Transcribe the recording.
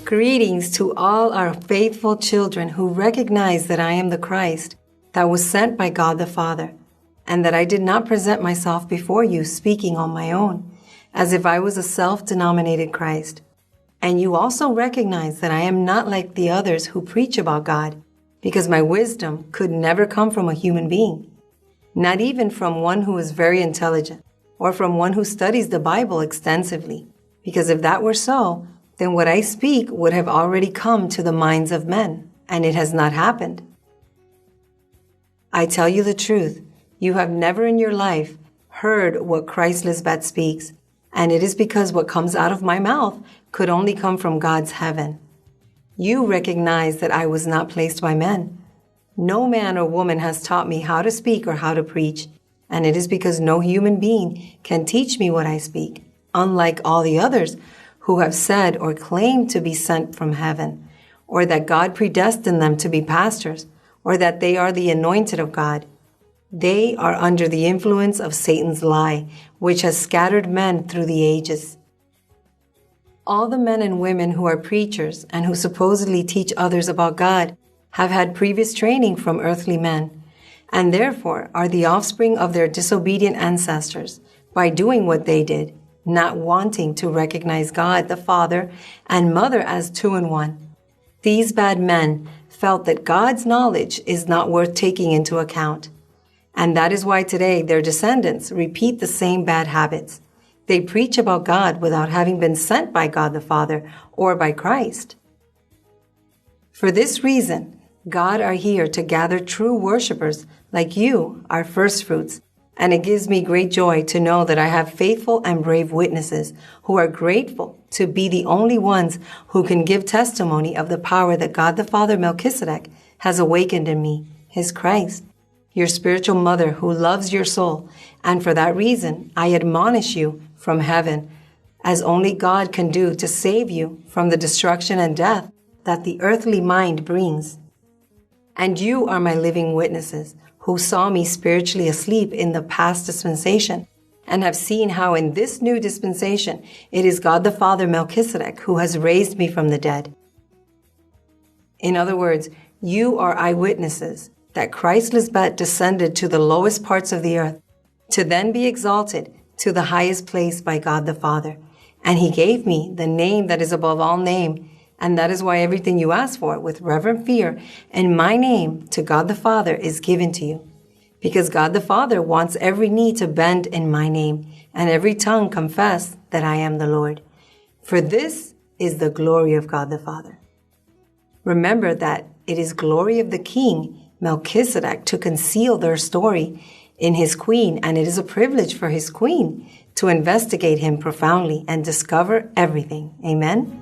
Greetings to all our faithful children who recognize that I am the Christ that was sent by God the Father, and that I did not present myself before you speaking on my own, as if I was a self-denominated Christ. And you also recognize that I am not like the others who preach about God, because my wisdom could never come from a human being, not even from one who is very intelligent, or from one who studies the Bible extensively, because if that were so, then what I speak would have already come to the minds of men, and it has not happened. I tell you the truth, you have never in your life heard what MelquisedecLisbet speaks, and it is because what comes out of my mouth could only come from God's heaven. You recognize that I was not placed by men. No man or woman has taught me how to speak or how to preach, and it is because no human being can teach me what I speak, unlike all the others who have said or claimed to be sent from heaven, or that God predestined them to be pastors, or that they are the anointed of God. They are under the influence of Satan's lie, which has scattered men through the ages. All the men and women who are preachers and who supposedly teach others about God have had previous training from earthly men, and therefore are the offspring of their disobedient ancestors by doing what they did, not wanting to recognize God the Father and Mother as two in one. These bad men felt that God's knowledge is not worth taking into account. And that is why today their descendants repeat the same bad habits. They preach about God without having been sent by God the Father or by Christ. For this reason, God are here to gather true worshipers like you, our firstfruits, and it gives me great joy to know that I have faithful and brave witnesses who are grateful to be the only ones who can give testimony of the power that God the Father Melchizedek has awakened in me, his Christ, your spiritual mother who loves your soul. And for that reason, I admonish you from heaven, as only God can do to save you from the destruction and death that the earthly mind brings. And you are my living witnesses, who saw me spiritually asleep in the past dispensation, and have seen how in this new dispensation it is God the Father Melchizedek who has raised me from the dead. In other words, you are eyewitnesses that MelquisedecLisbet descended to the lowest parts of the earth, to then be exalted to the highest place by God the Father. And he gave me the name that is above all name, and that is why everything you ask for with reverent fear in my name to God the Father is given to you. Because God the Father wants every knee to bend in my name, and every tongue confess that I am the Lord. For this is the glory of God the Father. Remember that it is glory of the King, Melchizedek, to conceal their story in his queen, and it is a privilege for his queen to investigate him profoundly and discover everything. Amen.